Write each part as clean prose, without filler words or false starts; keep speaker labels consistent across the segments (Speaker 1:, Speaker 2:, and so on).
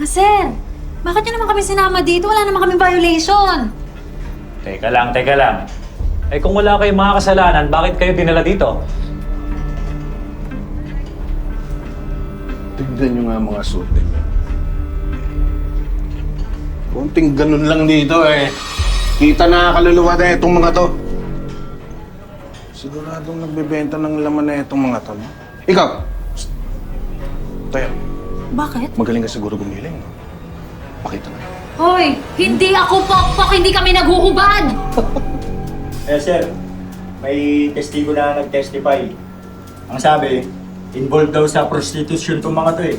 Speaker 1: Mga sir, bakit nyo naman kami sinama dito? Wala naman kami violation.
Speaker 2: Teka lang, teka lang. Eh kung wala kayong mga kasalanan, bakit kayo dinala dito?
Speaker 3: Tignan nyo nga mga suit ninyo. Kunting ganun lang dito eh. Kita na kaluluwa na itong mga to. Siguradong nagbebenta ng laman na itong mga to, no? Ikaw! Psst. Tayo,
Speaker 1: Bakit?
Speaker 3: magaling ka siguro gumiling, no? Pakita na.
Speaker 1: Hoy, hindi ako pokpok, hindi kami naghuhubad!
Speaker 4: Eh sir, may testigo na nag-testify. Ang sabi, involved daw sa prostitution itong mga to eh.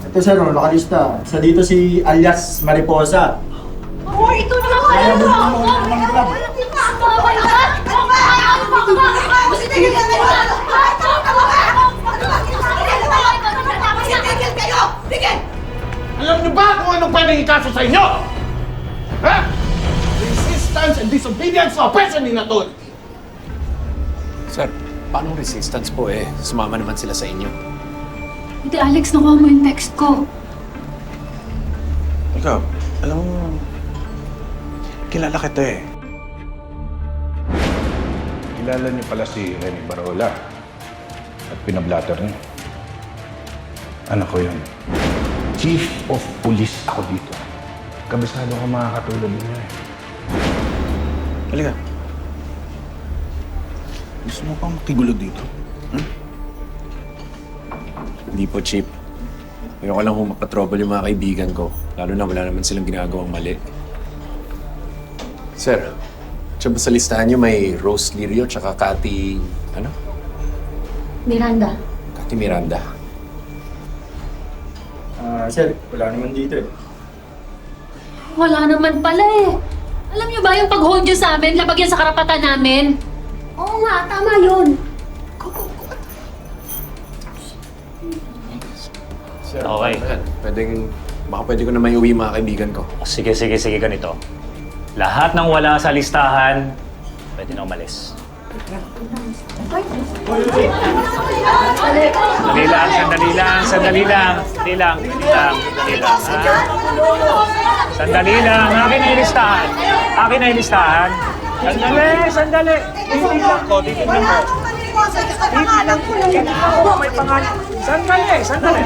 Speaker 4: Ito sir, nakalista. Isa dito si alias Mariposa.
Speaker 1: Oh, ito na ako!
Speaker 4: Kaya mo naman ako ng mga club.
Speaker 3: Alam niyo ba kung anong pwedeng ikaso sa inyo? Ha? Resistance and disobedience to oppression in authority.
Speaker 5: Sir, paano resistance po eh? Sumama naman sila sa inyo.
Speaker 1: Hindi, Alex, nakuha mo yung text ko.
Speaker 3: Ikaw, alam mo, kilala kita eh. Kilala niyo pala si Rene Barola at pinablatter niyo. Anak ko yun. Chief of Police ako dito. Kabisado ko mga katulad niyo eh. Halika. Gusto mo pang makigulo dito? Hmm?
Speaker 5: Hindi po, Chief. Ayoko lang humapatrouble yung mga kaibigan ko. Lalo na wala naman silang ginagawang mali. Sir, siya ba sa listahan niyo may Rose Lirio tsaka Cathy... ano?
Speaker 1: Miranda.
Speaker 5: Cathy Miranda.
Speaker 4: Sir, wala naman dito eh.
Speaker 1: Wala naman pala eh. Alam niyo ba yung pag-hold nyo sa amin, labag yan sa karapatan namin? Oo nga, tama yun.
Speaker 5: Sir,
Speaker 2: Okay.
Speaker 5: Baka pwede ko na may uwi mga kaibigan ko.
Speaker 2: Sige, sige, sige, ganito. Lahat ng wala sa listahan, pwede na umalis. Sandali lang, sandali lang, sandali lang. Sandali lang, sandali lang, sandali lang. Sandali lang, akin na yung listahan. Akin na yung listahan. Sandali, sandali. Titignan ko, titignan ko. Titignan ko, may pangalan. Sandali, sandali.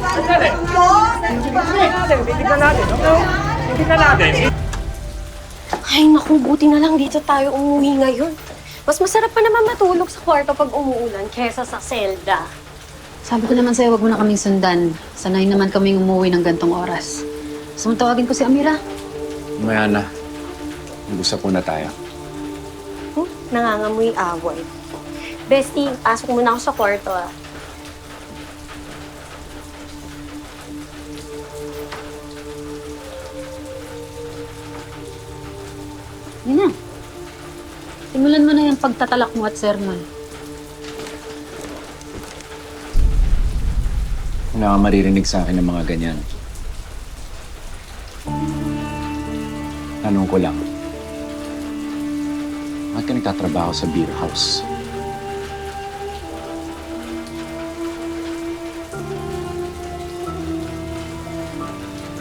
Speaker 2: Sandali. Titignan natin, okay? Titignan natin.
Speaker 6: Ay, naku, buti na lang dito tayo umuwi ngayon. Mas masarap pa naman matulog sa kwarto pag umuulan kesa sa selda.
Speaker 1: Sabi ko naman sa'yo, wag mo na kaming sundan. Sanay naman kaming umuwi ng gantong oras. Gusto mong tawagin ko si Amira?
Speaker 5: Maya na. Mag-usap muna tayo.
Speaker 6: Nangangamoy away. Bestie, pasok muna ako sa kwarto ah.
Speaker 1: Yun na. Simulan mo na yung pagtatalak mo at sermon.
Speaker 5: Wala kang maririnig sa akin ng mga ganyan. Tanong ko lang. Bakit ka nagtatrabaho sa beer house?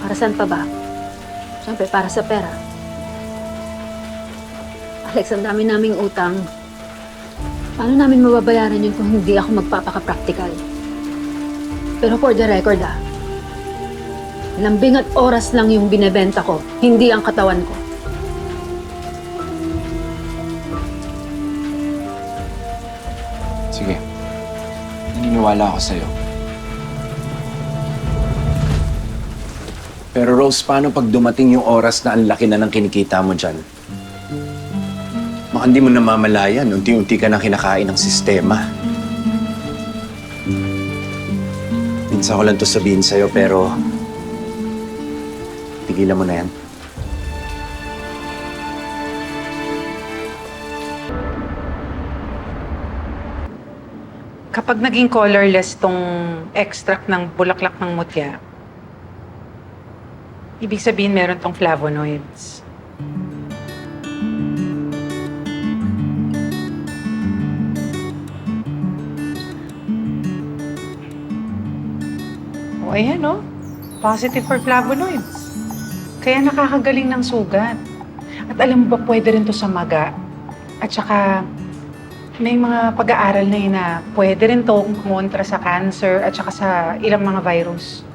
Speaker 1: Para saan pa ba? Siyempre, para sa pera. Alex, ang dami naming utang. Paano namin mababayaran yun kung hindi ako magpapaka-practical? Pero for the record lambing at oras lang yung binebenta ko, hindi ang katawan ko.
Speaker 5: Sige. Naniniwala ako sa'yo. Pero Rose, paano pag dumating yung oras na ang laki na ng kinikita mo dyan? Baka hindi mo namamalayan, unti-unti ka na kinakain ng sistema. Minsan ko lang to sabihin sa'yo, pero tigilan mo na yan.
Speaker 7: Kapag naging colorless tong extract ng bulaklak ng mutya, ibig sabihin meron tong flavonoids. O, ayan, no? positive for flavonoids. Kaya nakakagaling ng sugat. At alam mo ba, pwede rin to sa maga. At saka, may mga pag-aaral na yun na pwede rin to kontra sa cancer at saka sa ilang mga virus.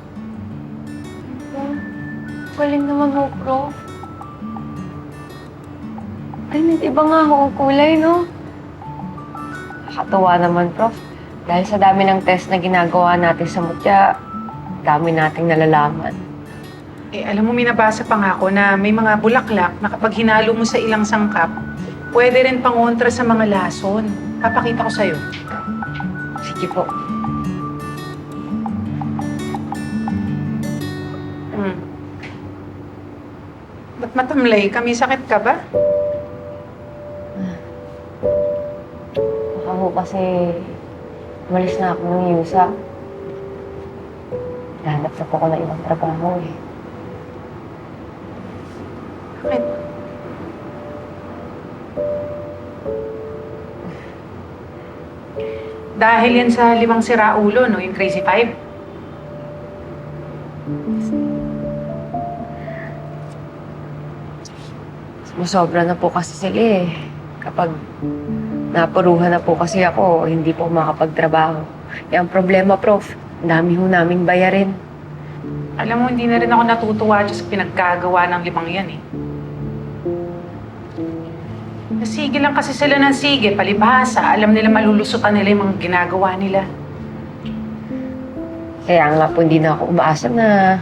Speaker 6: Galing naman ho, Prof. Ay, iba nga ho ang kulay, no? Nakakatuwa naman, Prof. Dahil sa dami ng test na ginagawa natin sa mutya, dami nating nalalaman.
Speaker 7: Eh, alam mo, minabasa pa nga ako na may mga bulaklak na kapag hinalo mo sa ilang sangkap, pwede rin pangontra sa mga lason. Papakita ko sa'yo.
Speaker 6: Sige po.
Speaker 7: Ba't matamlay? Kami sakit ka ba?
Speaker 6: Baka ho kasi umalis na ako ng yusa. Hanap na po ako ng ibang trabaho eh.
Speaker 7: Bakit? Dahil yan sa 5 siraulo, no? Yung Crazy 5.
Speaker 6: Musobra na po kasi sila eh. Kapag napuruhan na po kasi ako, hindi po makapagtrabaho. Eh, ang problema, Prof, ang dami ho naming bayarin.
Speaker 7: Alam mo, hindi na rin ako natutuwa dyan sa pinaggagawa ng 5 yan eh. Sige lang kasi sila ng sige, palibhasa. Alam nila malulusutan nila yung mga ginagawa nila.
Speaker 6: Kaya nga po hindi na ako umaasa na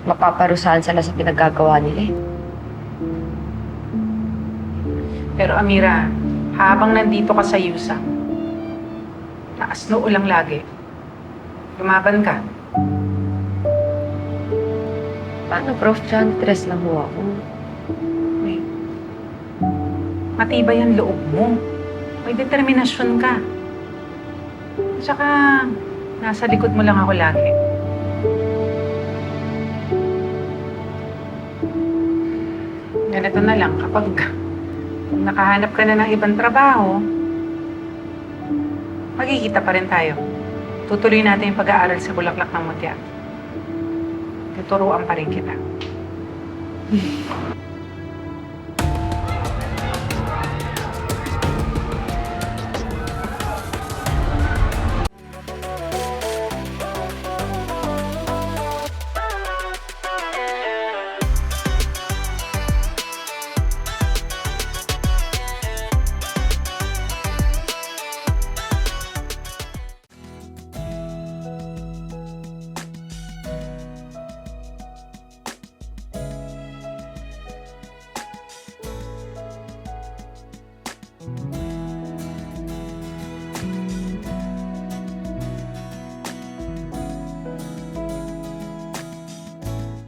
Speaker 6: mapaparusahan sila sa pinaggagawa nila eh.
Speaker 7: Pero Amira, habang nandito ka sa yusa, taas noo lang lagi. Lumaban ka.
Speaker 6: Paano, Prof? Diyan, stress lang ho ako.
Speaker 7: May matibay ang loob mo. May determinasyon ka. Tsaka, nasa likod mo lang ako lagi. Ganito na lang, kapag nakahanap ka na ng ibang trabaho, magkikita pa rin tayo. Tutuloy natin yung pag-aaral sa Bulaklak ng Mutya. Tuturuan pa rin kita.